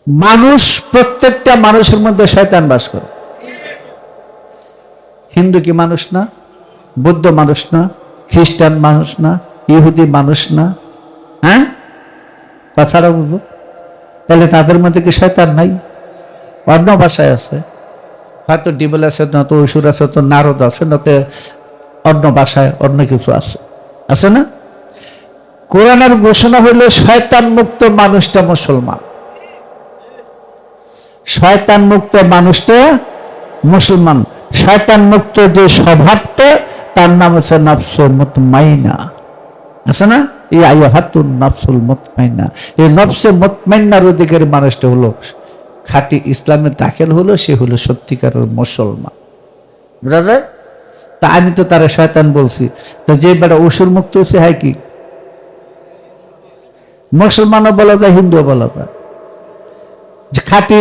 মানুষ, প্রত্যেকটা মানুষের মধ্যে শয়তান বাস করে। হিন্দু কি মানুষ না? বৌদ্ধ মানুষ না? খ্রিস্টান মানুষ না? ইহুদি মানুষ না? হ্যাঁ, কথাটা বলবো। তাহলে তাদের মধ্যে কি শয়তান নাই? অন্য ভাষায় আছে, হয়তো ডিবল আছে, নয়তো অসুর আছে, তো নারদ আছে, নয়তো অন্য ভাষায় অন্য কিছু আছে, আছে না? কোরআনের ঘোষণা হইল শয়তান মুক্ত মানুষটা মুসলমান, শয়তান মুক্ত মানুষটা মুসলমান। শয়তান মুক্ত যে স্বভাবটা, তার নাম হচ্ছে নফসে মুতমাইনা, আছে না? এই আইয়াহাতুন নফসুল মুতমাইনা, এই নফসে মুতমাইনার অধিকারী মানুষটা হলো খাঁটি ইসলামে দাখিল হলো, সে হলো সত্যিকারের মুসলমান। বুঝা যায়? তা আমি তো তারা শয়তান বলছি, তো যে বেটা অসুর মুক্ত হচ্ছে, হয় কি মুসলমানও বলা যায়, হিন্দুও বলা যায়। যে খাঁটি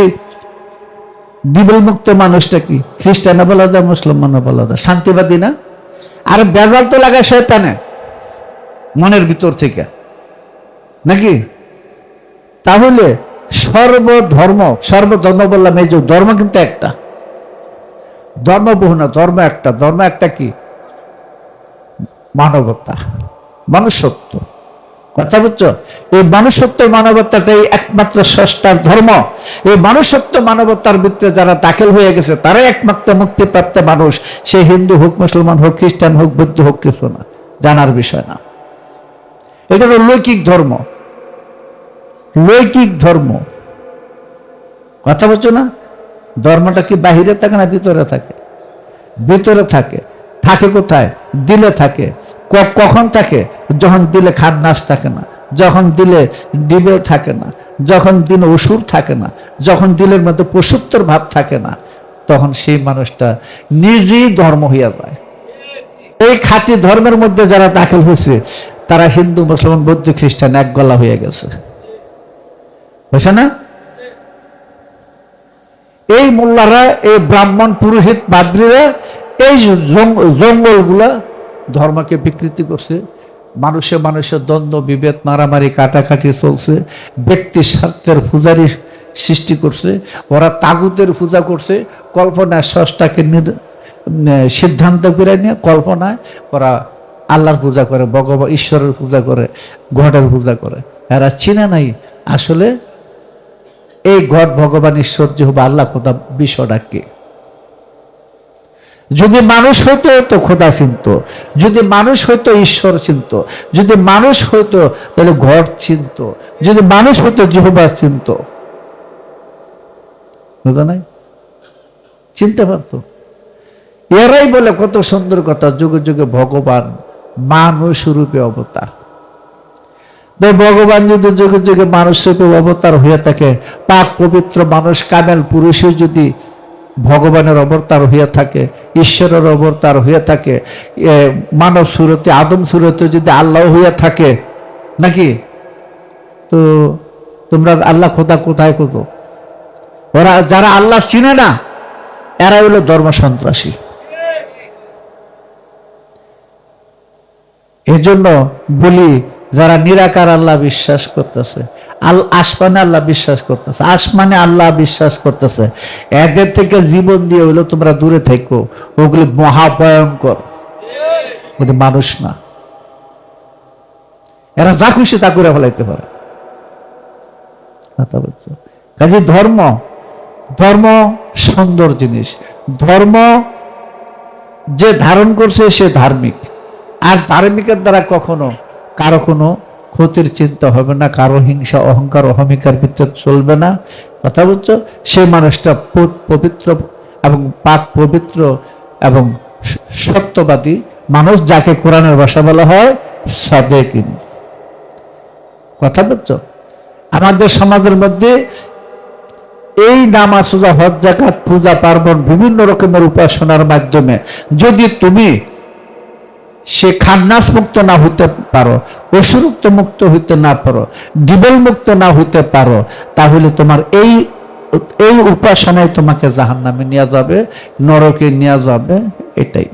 ডিবল মুক্ত মানুষটা কি খ্রিস্টানও বলা যায়, মুসলমানও বলা যায়, শান্তিবাদী না? আর বেজাল তো লাগায় শয়তানে মনের ভিতর থেকে, নাকি? তাহলে সর্বধর্ম বললাম, এই যে ধর্ম কিন্তু একটা, ধর্ম বহু না, ধর্ম একটা। ধর্ম একটা কি? মানবতা, মনুষ্যত্ব। কথা বুঝছো? এই মনুষ্যত্ব মানবতাটাই একমাত্র স্রষ্টার ধর্ম। এই মনুষ্যত্ব মানবতার ভিতরে যারা দাখিল হয়ে গেছে, তারাই একমাত্র মুক্তিপ্রাপ্ত মানুষ। সে হিন্দু হোক, মুসলমান হোক, খ্রিস্টান হোক, বৌদ্ধ হোক, কিছু না, জানার বিষয় না। এটা হলো লৌকিক ধর্ম, লৌকিক ধর্ম। কথা বলছো না? ধর্মটা কি বাহিরে থাকে না ভিতরে থাকে? ভিতরে থাকে। থাকে কোথায়? দিলে থাকে। কখন থাকে? যখন দিলে খান্নাস থাকে না, যখন দিলে ডিবে থাকে না, যখন দিলে অসুর থাকে না, যখন দিলের মধ্যে পশুত্বর ভাব থাকে না, তখন সেই মানুষটা নিজেই ধর্ম হইয়া যায়। এই খাঁটি ধর্মের মধ্যে যারা দাখিল হয়েছে, তারা হিন্দু, মুসলমান, বৌদ্ধ, খ্রিস্টান এক গলা হয়ে গেছে, বুঝছে না? এই মোল্লারা, এই ব্রাহ্মণ, পুরোহিত, পাদ্রীরা, এই জঙ্গলগুলা ধর্মকে বিকৃতি করছে। মানুষের দ্বন্দ্ব, বিভেদ, মারামারি, কাটাকাটি চলছে। ব্যক্তি স্বার্থের পূজারি সৃষ্টি করছে। ওরা তাগুতের পূজা করছে, কল্পনায় স্রষ্টাকে সিদ্ধান্ত করে নিয়ে কল্পনায় ওরা আল্লাহর পূজা করে, ভগবান ঈশ্বরের পূজা করে, গডের পূজা করে। এরা চিনে নাই আসলে এই গড, ভগবান, ঈশ্বর যে হবে আল্লাহ, খোদা বিষয়টা কি। যদি মানুষ হইতো তো খোদা চিনত, যদি মানুষ হইতো ঈশ্বর চিনত, যদি মানুষ হইতো তাহলে গড চিনত, যদি মানুষ হইতো জিহোবা চিনত, বুঝা নাই? চিনতে পারতো। এরাই বলে কত সুন্দর কথা, যুগে যুগে ভগবান মানুষ রূপে অবতার। ভগবান যদি যুগে যুগে মানুষ রূপে অবতার হয়ে থাকে, পাক পবিত্র মানুষ, কামেল পুরুষে যদি ভগবানের অবতার হয়ে থাকে, ঈশ্বরের অবতার হয়ে থাকে, মানব সুরতে, আদম সুরতে যদি আল্লাহ হয়ে থাকে, নাকি? তো তোমরা আল্লাহ খোদা কোথায় কোথো? ওরা যারা আল্লাহ চিনে না, এরা হলো ধর্ম সন্ত্রাসী। এজন্য বলি, যারা নিরাকার আল্লাহ বিশ্বাস করতেছে, আসমানে আল্লাহ বিশ্বাস করতেছে, আসমানে আল্লাহ বিশ্বাস করতেছে, এদের থেকে জীবন দিয়ে হইলো তোমরা দূরে থাকো। ওগুলি মহাভয়ঙ্কর, ওটা মানুষ না। এরা যা খুশি তা করে ফেলাইতে পারে। কাজে ধর্ম সুন্দর জিনিস। ধর্ম যে ধারণ করছে সে ধার্মিক। আর ধার্মিকের দ্বারা কখনো কারো কোনো ক্ষতির চিন্তা হবে না, কারো হিংসা, অহংকার, অহমিকার ভিতরে চলবে না। কথা বলছো? সে মানুষটা পবিত্র এবং পাক পবিত্র এবং সত্যবাদী মানুষ, যাকে কোরআনের ভাষা বলা হয় সাদেকিন। কথা বলছো? আমাদের সমাজের মধ্যে এই নামাজ, রোজা, হজ, যাকাত, পূজা পার্বণ, বিভিন্ন রকমের উপাসনার মাধ্যমে যদি তুমি সে খান্নাস মুক্ত না হইতে পারো, অসুরুক্ত মুক্ত হইতে না পারো, ডিবল মুক্ত না হইতে পারো, তাহলে তোমার এই উপাসনায় তোমাকে জাহান্নামে নিয়ে যাবে, নরকে নিয়ে যাবে। এটাই,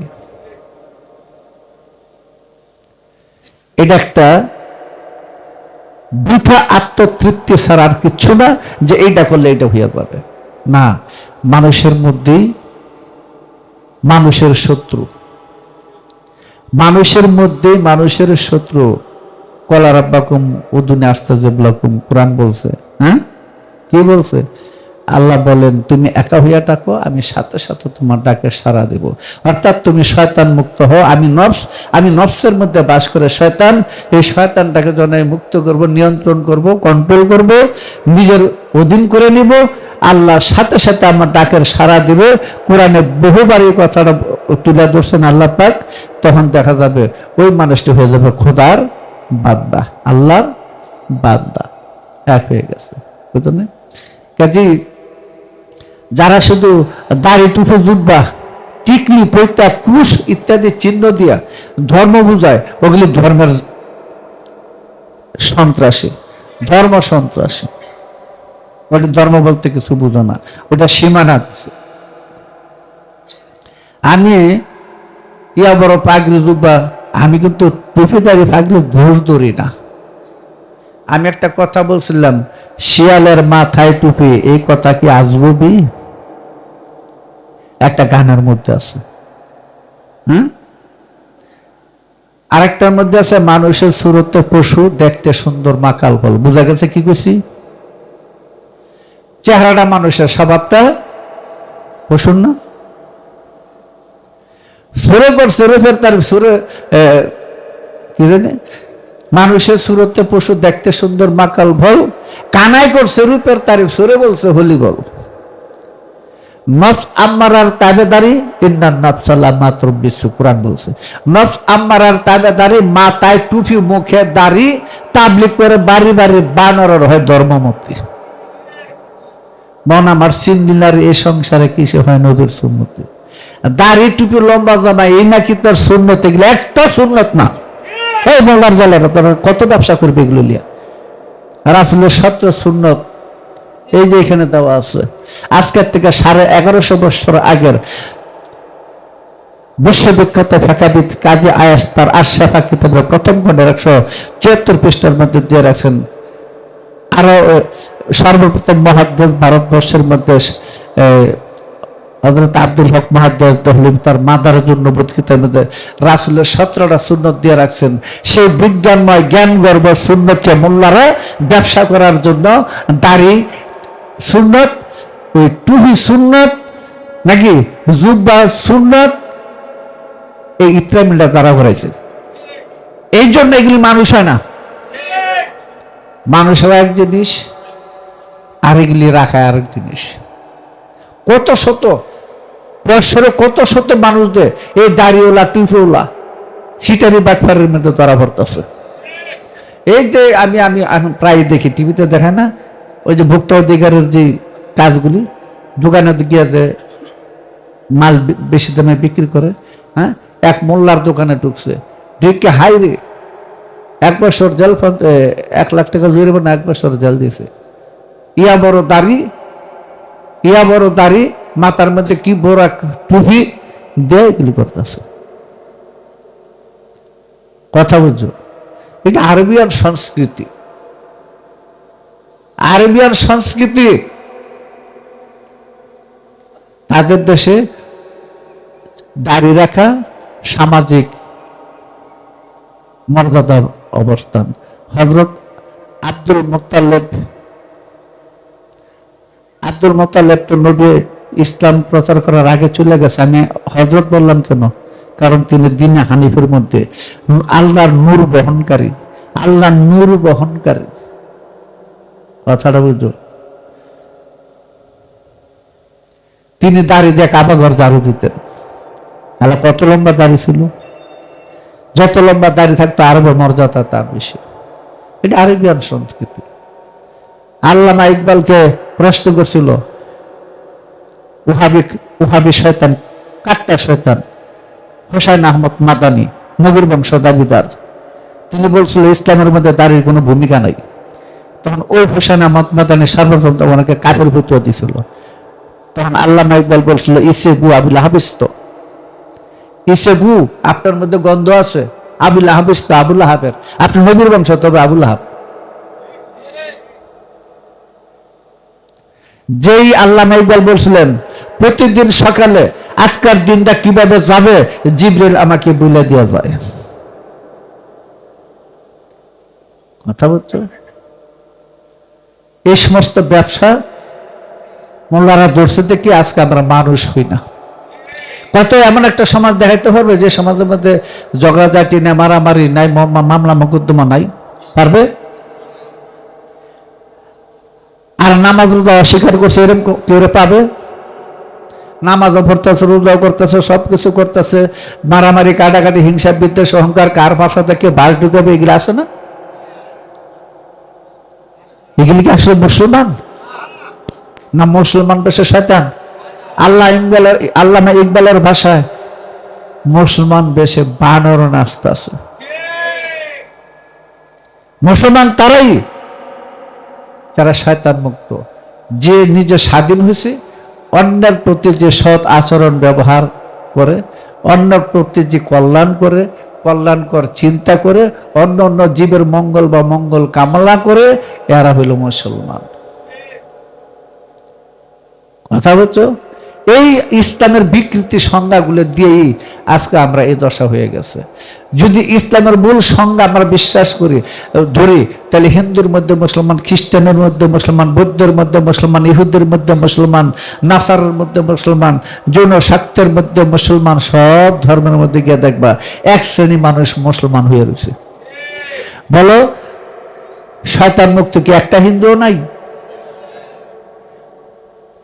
এটা একটা বৃথা আত্মতৃপ্তি ছাড়া আর কিচ্ছু না, যে এইটা করলে এটা হইয়া যাবে না। মানুষের মধ্যেই মানুষের শত্রু, মানুষের মধ্যে মানুষের শত্রু। কলা রাব্বাকুম উদুনে আস্তাজিবলাকুম, কোরআন বলছে। হ্যাঁ, কি বলছে? আল্লাহ বলেন তুমি একা হইয়া ডাকো, আমি সাথে সাথে তোমার ডাকে সাড়া দেব। অর্থাৎ তুমি শয়তান মুক্ত হও। আমি নফসের মধ্যে বাস করে শয়তান, এই শয়তানটাকে যখন আমি মুক্ত করব, নিয়ন্ত্রণ করব, কন্ট্রোল করব, নিজের অধীন করে নিব, আল্লাহ সাথে সাথে আমার ডাকের সাড়া দিবে। কোরআনে বহুবার এই কথাটা তুলে ধরছেন আল্লাহ পাক। তখন দেখা যাবে ওই মানুষটি হয়ে যাবে খোদার বান্দা, আল্লাহর বান্দা, এক হয়ে গেছে। বুঝলেন? কাজী যারা শুধু দাড়ি টুপি জুব্বা টিকলি পৈতা ক্রুশ ইত্যাদি চিহ্ন দিয়া ধর্ম বুঝায়, ওগুলি ধর্মের সন্ত্রাসী, ধর্ম সন্ত্রাসী। ওটা ধর্ম বলতে কিছু বুঝো না, ওটা সীমানা দিচ্ছে। আমি ইয়া বড় পাগড়ি জুব্বা, আমি কিন্তু টুপি দাড়ি পাগড়ি দোষ ধরি না। আমি একটা কথা বলছিলাম, শিয়ালের মাথায় টুপি, এই কথা কি আজগুবি? একটা গানের মধ্যে আছে। আরেকটার মধ্যে আছে মানুষের সুরতে পশু, দেখতে সুন্দর মাকাল ফল। বুঝা গেছে কি কইছি? চেহারাটা মানুষের, স্বভাবটা পশুর না। সুরে করছে রূপের তার সুরে, কি জানে, মানুষের সুরতে পশু, দেখতে সুন্দর মাকাল ফল। কানাই করছে রূপের তারিফ, সুরে বলছে হলি বল। নফস আম্মারার তাবেদারি, ইন্নান নাফসা লাম্মাতুম বিসু, কোরআন বলছে। নফস আম্মারার তাবেদারি, মাথায় টুপি, মুখে দাড়ি, তাবলিগ করে বাড়ি বাড়ি বানরের হয় ধর্মমুক্তি। মন আমার সিন্দিলার এই সংসারে কিসে হয় নবীর সুন্নতি। দাড়ি টুপি লম্বা জামা, এই নাকি তোর সুন্নতে গেলে একটা সুন্নত না। এই মোল্লার দলের তোরা কত ব্যবসা করবে এগুলো লিয়া? রাসূলের 17 সুন্নত এই যে এখানে দেওয়া আছে। আজকের থেকে 1150 বছর আগের বিশ্ববিখ্যাত ফাঁকাবিদ কাজী আয়াস তার আশরাফা কিতাবের প্রথম খণ্ডের 174 পৃষ্ঠার মধ্যে দিয়ে রাখছেন। আরো সর্বপ্রথম মুহাদ্দিস ভারতবর্ষের মধ্যে হযরত আব্দুল হক মুহাদ্দিস দহলভী তার মাদারুন নবুওয়াত কিতাবের মধ্যে রাসূলের 17টা সুন্নত দিয়ে রাখছেন। সেই বিজ্ঞানময় জ্ঞান গর্ভ সুন্নতকে মোল্লারা ব্যবসা করার জন্য দাড়ি সুন্নত, ওই টুপি সুন্নত, নাকি জুব্বা সুন্নত, এই ইত্রামিলটা তারা করেছে। এই জন্য এগুলি মানুষ হয় না। মানুষের এক জিনিস, আর এগুলি রাখা আরেক জিনিস। কত শত বছরে কত শত মানুষদের এই দাড়িওয়ালা টুপিওয়ালা সিটারি বাটফারের মধ্যে ধরা পড়তেছে। এই যে আমি আমি প্রায় দেখি, টিভিতে দেখে না, ওই যে ভোক্তা অধিকারের যে কাজগুলি, দোকানে গিয়ে যে মাল বেশি দামে বিক্রি করে। হ্যাঁ, এক মোল্লার দোকানে ঢুকছে, ঢুকে হাই রে 1 বছর জেল, 1 লাখ টাকা জরিমানা, 1 বছর জেল দিয়েছে। ইয়া বড় দাড়ি, মাথার মধ্যে কি বড় টুপি দিয়ে এগুলি করতেছে। কথা বুঝছো? এটা আরবিয়ান সংস্কৃতি। আরবিয়ান সংস্কৃতি তাদের দেশে দাড়ি রাখা সামাজিক মর্যাদার অবস্থান। হযরত আব্দুল মুত্তালিব তো নবী ইসলাম প্রচার করার আগে চলে গেছে। আমি হযরত বললাম কেন? কারণ তিনি দ্বীনে হানিফের মধ্যে আল্লাহর নূর বহনকারী, আল্লাহর নূর বহনকারী। কথাটা বুঝো? তিনি দাড়ি দিয়ে কাবা ঘর ঝাড়ু দিতেন। আল্লাহ কত লম্বা দাড়ি ছিল, যত লম্বা দাড়ি থাকতো আরবের মর্যাদা তার বেশি। এটা আরবিয়ান সংস্কৃতি। আল্লামা ইকবালকে প্রশ্ন করছিল ওহাবি শয়তান, কাট্টা শয়তান হোসাইন আহমদ মাদানী, নবীর বংশ দাবিদার। তিনি বলছিল ইসলামের মধ্যে দাড়ির কোনো ভূমিকা নাই। তখন ওই হোসাইন আহমদ মাদানী সর্বপ্রথম ওনাকে কাফের ফতোয়া দিয়েছিল। তখন আল্লামা ইকবাল বলছিল ইসেবু আবুল হাবিস্ত, ইসেবু আপনার মধ্যে গন্ধ আছে, আবুল হাবিস্ত, আবুল হাবের, আপনি নবীর বংশ, তবে আবুল হাব। যেই আল্লামা ইকবাল বলছিলেন প্রতিদিন সকালে আজকের দিনটা কিভাবে যাবে জিবরিল আমাকে বলে দেওয়া যায়। কথা বলছো? এই সমস্ত ব্যবসা মোল্লারা ধরছে দেখি আজকে আমরা মানুষ হই না। কত এমন একটা সমাজ দেখাইতে পারবে যে সমাজের মধ্যে ঝগড়াঝাটি নাই, মারামারি নাই, মামলা মোকদ্দমা নাই? পারবে? আর নামাজ রোজা অস্বীকার করছে এরকম কেউ পাবে? নামাজও পড়তেছে, রোজাও করতেছে, সবকিছু করতেছে, মারামারি কাটাকাটি হিংসা বিদ্বেষ অহংকার কার ভাষা থেকে বাস ঢুকাবে, এগুলো আসে না? এগুলি কি আসলে মুসলমান না মুসলমান বেশে শয়তান? আল্লামা ইকবালের ভাষায় মুসলমান বেশে বানর নাচতেছে। মুসলমান তারাই যারা শয়তান মুক্ত, যে নিজে স্বাধীন হয়েছে, অন্যের প্রতি যে সৎ আচরণ ব্যবহার করে, অন্যের প্রতি যে কল্যাণ করে, কল্যাণকর চিন্তা করে, অন্য অন্য জীবের মঙ্গল বা মঙ্গল কামনা করে, এরা হইল মুসলমান। কথা বলছো? এই ইসলামের বিকৃতি সংজ্ঞাগুলো দিয়েই আজকে আমরা এই দশা হয়ে গেছে। যদি ইসলামের মূল সংজ্ঞা আমরা বিশ্বাস করি ধরি, তাহলে হিন্দুর মধ্যে মুসলমান, খ্রিস্টানের মধ্যে মুসলমান, বৌদ্ধের মধ্যে মুসলমান, ইহুদের মধ্যে মুসলমান, নাসারের মধ্যে মুসলমান, যৌন স্বার্থের মধ্যে মুসলমান, সব ধর্মের মধ্যে গিয়ে দেখবা এক শ্রেণী মানুষ মুসলমান হয়ে রয়েছে। বলো, শয়তান মুক্ত কি একটা হিন্দুও নাই?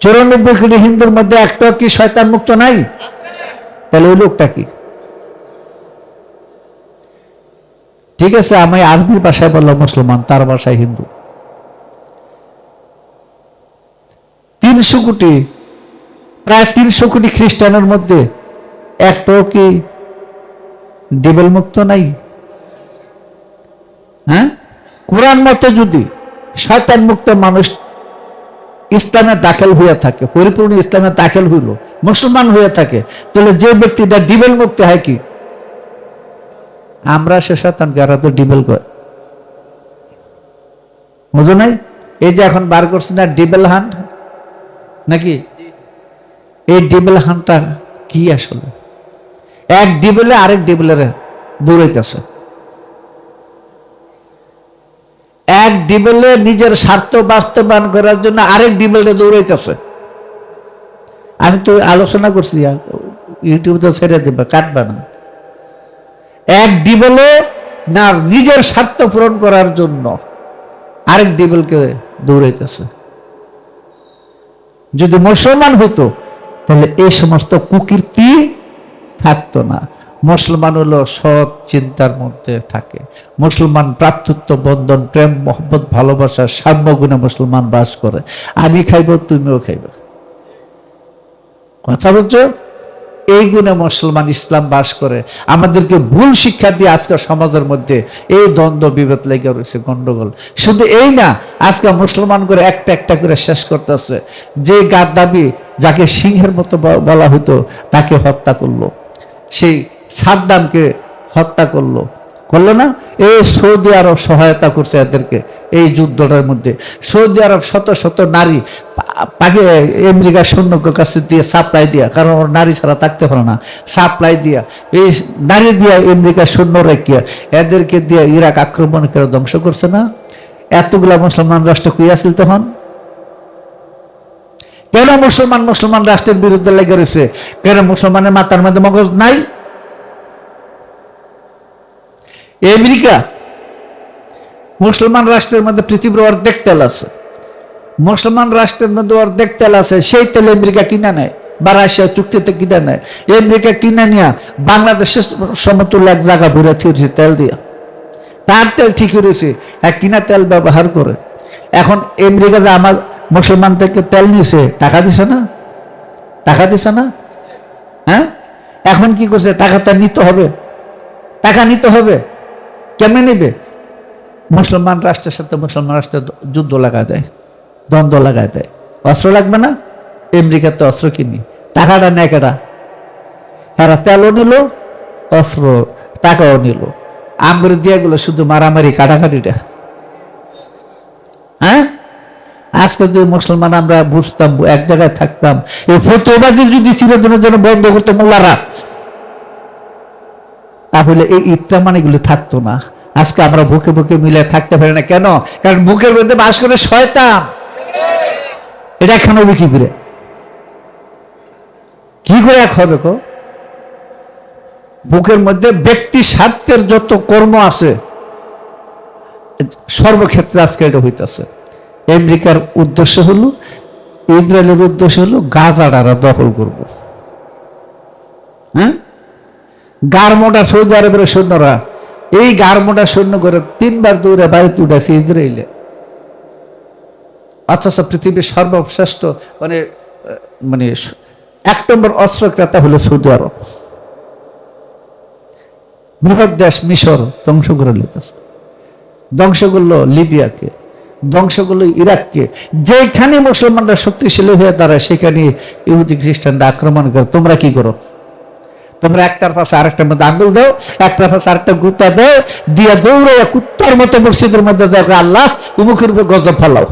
94 কোটি হিন্দুর মধ্যে একটা কি শয়তান মুক্ত নাই? তাহলে ওই লোকটা কি? ঠিক আছে, আমি আরবি ভাষায় বললাম মুসলমান, তার ভাষায় হিন্দু। 300 কোটি, প্রায় 300 কোটি খ্রিস্টানের মধ্যে একটাও কি ডিবেল মুক্ত নাই? হ্যাঁ, কোরআন মতে যদি শয়তান মুক্ত মানুষ ইসলামে দাখিল হয়ে থাকে, পরিপূর্ণ ইসলামে দাখিল হইল, মুসলমান হয়ে থাকে, তাহলে যে ব্যক্তিটা ডিবেল মুক্ত হয় কি? আমরা সে শয়তানকে আর তো ডিবেল করে বুঝো নাই? এই যে এখন বার করছে না ডিবেল হান্ট নাকি, এই ডিবেল হান্টটা কি আসলে? এক ডিবেলে আরেক ডিবেলের দৌড়াইতেছে, এক ডিবেলে নিজের স্বার্থ বাস্তবায়ন করার জন্য আরেক ডিবেলে দৌড়াইতেছে। আমি তো আলোচনা করছি, ইউটিউবে তো ছেড়ে দেবে, কাটবে না। এক ডিবেলে না নিজের স্বার্থ পূরণ করার জন্য আরেক ডিবেলকে দৌড়াইতেছে। যদি মুসলমান হতো তাহলে এই সমস্ত কুকীর্তি থাকতো না। মুসলমান হলো সৎ চিন্তার মধ্যে থাকে, মুসলমান ভ্রাতৃত্ব বন্ধন, প্রেম মহব্বত ভালোবাসা সাম্য গুণে মুসলমান বাস করে। আমি খাইব, তুমিও খাইব। কথা বলছো? এই গুণে মুসলমান ইসলাম বাস করে। আমাদেরকে ভুল শিক্ষা দিয়ে আজকে সমাজের মধ্যে এই দ্বন্দ্ব বিভেদ লেগে রয়েছে, গন্ডগোল। শুধু এই না, আজকে মুসলমান করে একটা একটা করে শেষ করতেছে। যে গাদ্দাফি, যাকে সিংহের মতো বলা হতো, তাকে হত্যা করলো। সেই সাদ্দামকে হত্যা করলো না? এই সৌদি আরব সহায়তা করছে এদেরকে এই যুদ্ধটার মধ্যে। সৌদি আরব শত শত নারী আমেরিকার সৈন্যদের কাছে দিয়ে সাপ্লাই দিয়া, কারণ ওর নারী ছাড়া থাকতে পারে না, সাপ্লাই দিয়া, এই নারী দিয়া আমেরিকার সৈন্য রেখিয়া এদেরকে দিয়ে ইরাক আক্রমণ করে ধ্বংস করছে না? এতগুলা মুসলমান রাষ্ট্র কই আসছিল তখন? কেন মুসলমান রাষ্ট্রের বিরুদ্ধে লেগে রয়েছে? কেন মুসলমানের মাথার মধ্যে মগজ নাই? আমেরিকা মুসলমান রাষ্ট্রের মধ্যে পৃথিবীর অর্ধেক তেল আছে, মুসলমান রাষ্ট্রের মধ্যে অর্ধেক তেল আছে, সেই তেল আমেরিকা কিনা নেয় বা রাশিয়া চুক্তিতে কিনা নেয়। আমেরিকা কিনা নিয়ে বাংলাদেশের সমতুল্য এক জায়গা ভরে থিয়েছে তেল দিয়া, তার তেল ঠিকই রয়েছে, এক কিনা তেল ব্যবহার করে। এখন আমেরিকা যে আমার মুসলমান থেকে তেল নিয়েছে, টাকা দিছে না? টাকা দিছে না? হ্যাঁ, এখন কি করছে? টাকাটা নিতে হবে, টাকা নিতে হবে। কেমনে নেবে? মুসলমান রাষ্ট্রের সাথে মুসলমান রাষ্ট্রের যুদ্ধ লাগায় দেয়, দ্বন্দ্ব লাগায় দেয়। অস্ত্র লাগবে না? আমেরিকাতে অস্ত্র কিনি, টাকাটা নেয় কেটা? এরা তেলও নিল, অস্ত্র টাকাও নিল। আমগুলো দিয়ে গুলো শুধু মারামারি কাটাকাটিটা। হ্যাঁ, আজকে যদি মুসলমান আমরা বুঝতাম, এক জায়গায় থাকতাম, এই ফতোয়াবাজি যদি চিরদিনের জন্য বন্ধ করতো মোল্লারা, তাহলে এই ইত্রামানিগুলো থাকতো না। আজকে আমরা বুকে বুকে মিলে থাকতে পারি না। কেন? কারণ বুকের মধ্যে বাস করে শয়তান। এটা এখন হবে কি করে? কি করে এক হবে? বুকের মধ্যে ব্যক্তি স্বার্থের যত কর্ম আছে সর্বক্ষেত্রে আজকে এটা হইতেছে। আমেরিকার উদ্দেশ্য হলো, ইসরায়েলের উদ্দেশ্য হলো গাজাটারা দখল করব। হ্যাঁ, গারমোটা সৌদি আরবের সৈন্যরা এই গারমোটা সৈন্য করে 3 বার দৌড়ে বাড়িতে উঠেছে ইসরায়েলে। অথচ পৃথিবীর সর্বশ্রেষ্ঠ মানে মানে 1 নম্বর অস্ত্র ক্রেতা হলো সৌদি আরব। বৃহৎ দেশ মিশর ধ্বংস করে নিতেছে, ধ্বংস করলো লিবিয়াকে, ধ্বংস করলো ইরাককে। যেখানে মুসলমানরা শক্তিশালী হয়ে দাঁড়ায় সেখানে ইহুদি খ্রিস্টানরা আক্রমণ করে। তোমরা কি করো? তোমরা একটার পাশে আরেকটার মধ্যে আঙ্গুল দাও, একটার পাশে আরেকটা গুতা দাও, দিয়া দৌড়ে কুত্তার মতো মসজিদের মধ্যে দেখো আল্লাহ উমুখের উপর গজব ফেলাও।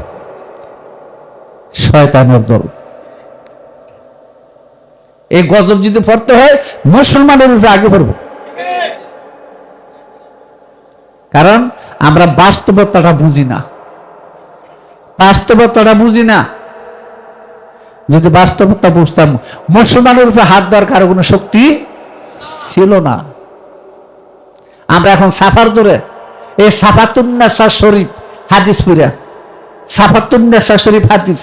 শয়তানের দল। এই গজব যদি পড়তে হয় মুসলমানের উপরে আগে পড়বো, কারণ আমরা বাস্তবতাটা বুঝি না। বাস্তবতাটা বুঝি না। যদি বাস্তবতা বুঝতাম, মুসলমানের উপরে হাত দেওয়ার কারো কোনো শক্তি ছিল না। আমরা এখন সাফার ধরে এই সাফাতুন্নেসা শরীফ হাদিস পড়া, সাফাতুন্নেসা শরীফ হাদিস,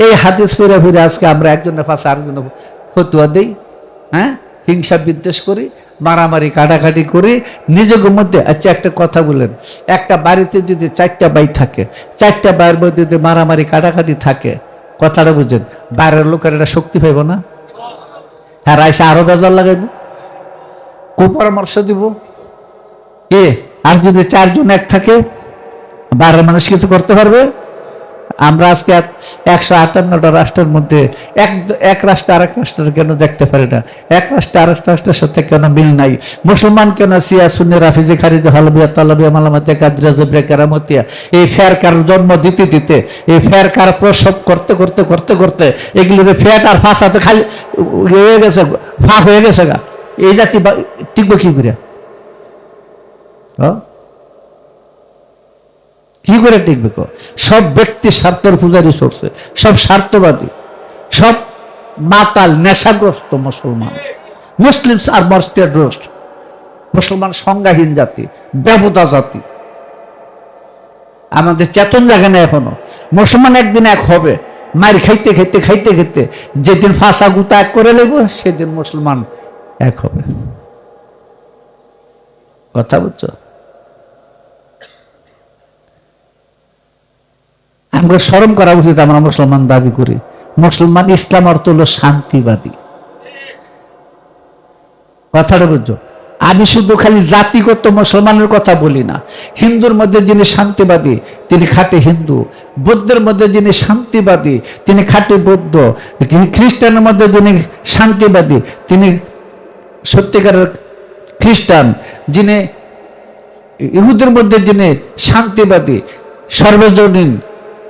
এই হাদিস পড়ে ফিরে আজকে আমরা একজনের পাশে আরেকজনের ফতুয়া দেই, হ্যাঁ, হিংসা বিদ্বেষ করি, মারামারি কাটাকাটি করি নিজেদের মধ্যে। আচ্ছা একটা কথা বলেন, একটা বাড়িতে যদি 4টা ভাই থাকে, 4টা ভাইয়ের মধ্যে যদি মারামারি কাটাকাটি থাকে, কথাটা বুঝেন, বাইরের লোকের এটা শক্তি পাইব না? হ্যাঁ, রাইসা আরো বেজার লাগাইব, কুপরামর্শ দিব। আর যদি 4 জন এক থাকে, বাইরের মানুষ কিছু করতে পারবে? আমরা আজকে 158টা রাষ্ট্রের মধ্যে এক রাষ্ট্র আরেক রাষ্ট্রের কেন দেখতে পারি না? এক রাষ্ট্র আরেক রাষ্ট্রের সাথে কেন মিল নাই? মুসলমান কেন সিয়া সুন্নি রাফিজি খারিজি হালবিয়া তালাবিয়া মালামাতিয়া কাদরিয়া জবরিয়া কেরামতিয়া এই ফেরকার জন্ম দিতে দিতে, এই ফেরকার প্রসব করতে করতে করতে করতে এগুলোর ফ্যাট আর ফাঁসাতে খালি হয়ে গেছে, ফাঁক হয়ে গেছে গা। এই জাতি টিকবো কি করে? কি করে টিকবে? সব ব্যক্তি স্বার্থের পূজারি চলছে, সব স্বার্থবাদী, সব মাতাল নেশাগ্রস্ত মুসলমান। মুসলিমস আর মর্সপিয়াড্রোস্ট। মুসলমান সংজ্ঞাহীন জাতি, ব্যবতা জাতি। আমাদের চেতন জাগে না এখনো। মুসলমান একদিন এক হবে, মায়ের খাইতে খাইতে খাইতে খাইতে যেদিন ফাঁসা গুতা এক করে নেব সেদিন মুসলমান এক হবে। কথা বুঝছো? আমরা শরম করা উচিত। আমরা মুসলমান দাবি করি, মুসলমান ইসলাম অর্থ হলো শান্তিবাদী। কথাটা বুঝছো? আমি শুধু খালি জাতিগত মুসলমানের কথা বলি না। হিন্দুর মধ্যে যিনি শান্তিবাদী তিনি খাঁটি হিন্দু, বৌদ্ধের মধ্যে যিনি শান্তিবাদী তিনি খাঁটি বৌদ্ধ, খ্রিস্টানের মধ্যে যিনি শান্তিবাদী তিনি সত্যিকারের খ্রিস্টান, যিনি ইহুদের মধ্যে যিনি শান্তিবাদী, সর্বজনীন,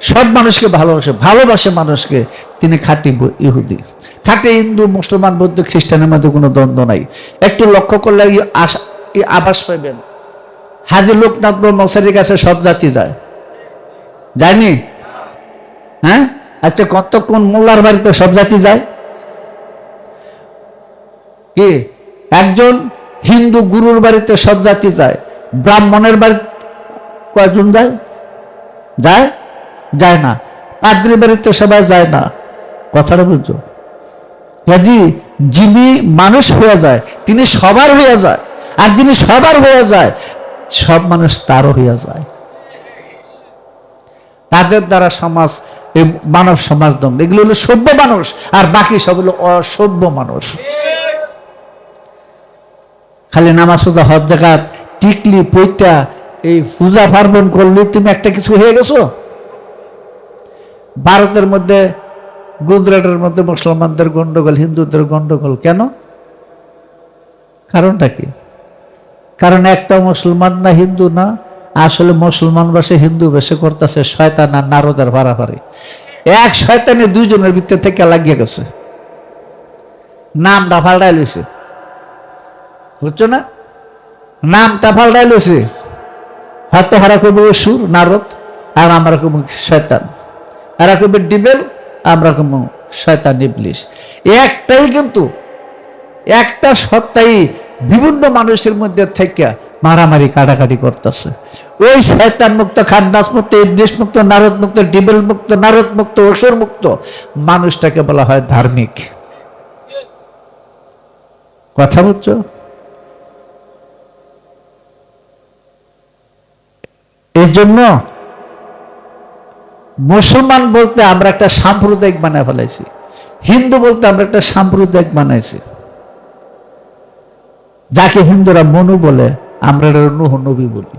সব মানুষকে ভালোবাসে মানুষকে, তিনি খাঁটি ইহুদি। খাঁটি হিন্দু, মুসলমান, বৌদ্ধ, খ্রিস্টানের মধ্যে কোনো দ্বন্দ্ব নাই। একটু লক্ষ্য করলে আভাস পাইবেন। হাজী লোকনাথ ব্রহ্মচারীর কাছে সব জাতি যায়, যায়নি? হ্যাঁ, আচ্ছা কতক্ষণ মোল্লার বাড়িতে সব জাতি যায়? কি একজন হিন্দু গুরুর বাড়িতে সব জাতি যায়, ব্রাহ্মণের বাড়িতে কয়জন যায়? যায় না। পাদ্রী বাড়িতে সবাই যায় না। কথাটা বুঝছো? কাজী যিনি মানুষ হয়ে যায় তিনি সবার হয়ে যায়, আর যিনি সবার হয়ে যায় সব মানুষ তারও হয়ে যায়। তাদের দ্বারা সমাজ, এই মানব সমাজ দণ্ড, এগুলো হলো সভ্য মানুষ, আর বাকি সব হলো অসভ্য মানুষ। খালি নামাজ রোজা হজ যাকাত টিকলি পৈতা এই পূজা পার্বণ করলে তুমি একটা কিছু হয়ে গেছো। ভারতের মধ্যে, গুজরাটের মধ্যে মুসলমানদের গন্ডগোল, হিন্দুদের গন্ডগোল কেন? কারণটা কি? কারণ একটা মুসলমান না, হিন্দু না, আসলে মুসলমান বেশে হিন্দু বেশে করতেছে শয়তান আর নারদের ভাড়াভাড়ি। এক শয়তানে দুইজনের ভিতর থেকে লাগিয়ে গেছে, নামটা পাল্টাই লইছে, বুঝছো না? নামটা পাল্টাই লইছে, হয়তো হারা কবি অসুর নারদ, আর আমরা কবি শয়তান, হারা কবি ডিবেল, আমরা কবি শয়তান ইবলিশ। একটাই কিন্তু একটা সত্তাই বিভিন্ন মানুষের মধ্যে থেকে মারামারি কাটাকাটি করতেছে। ওই শয়তান মুক্ত, খান্নাস মুক্ত, ইবলিশ মুক্ত, নারদ মুক্ত, ডিবেল মুক্ত, নারদ মুক্ত, অসুর মুক্ত মানুষটাকে বলা হয় ধার্মিক। কথা বুঝছো? এই জন্য মুসলমান বলতে আমরা একটা সাম্প্রদায়িক বানায় ফেলাইছি, হিন্দু বলতে আমরা একটা সাম্প্রদায়িক বানাইছি। যাকে হিন্দুরা মনু বলে, আমরা নূহ নবী বলি।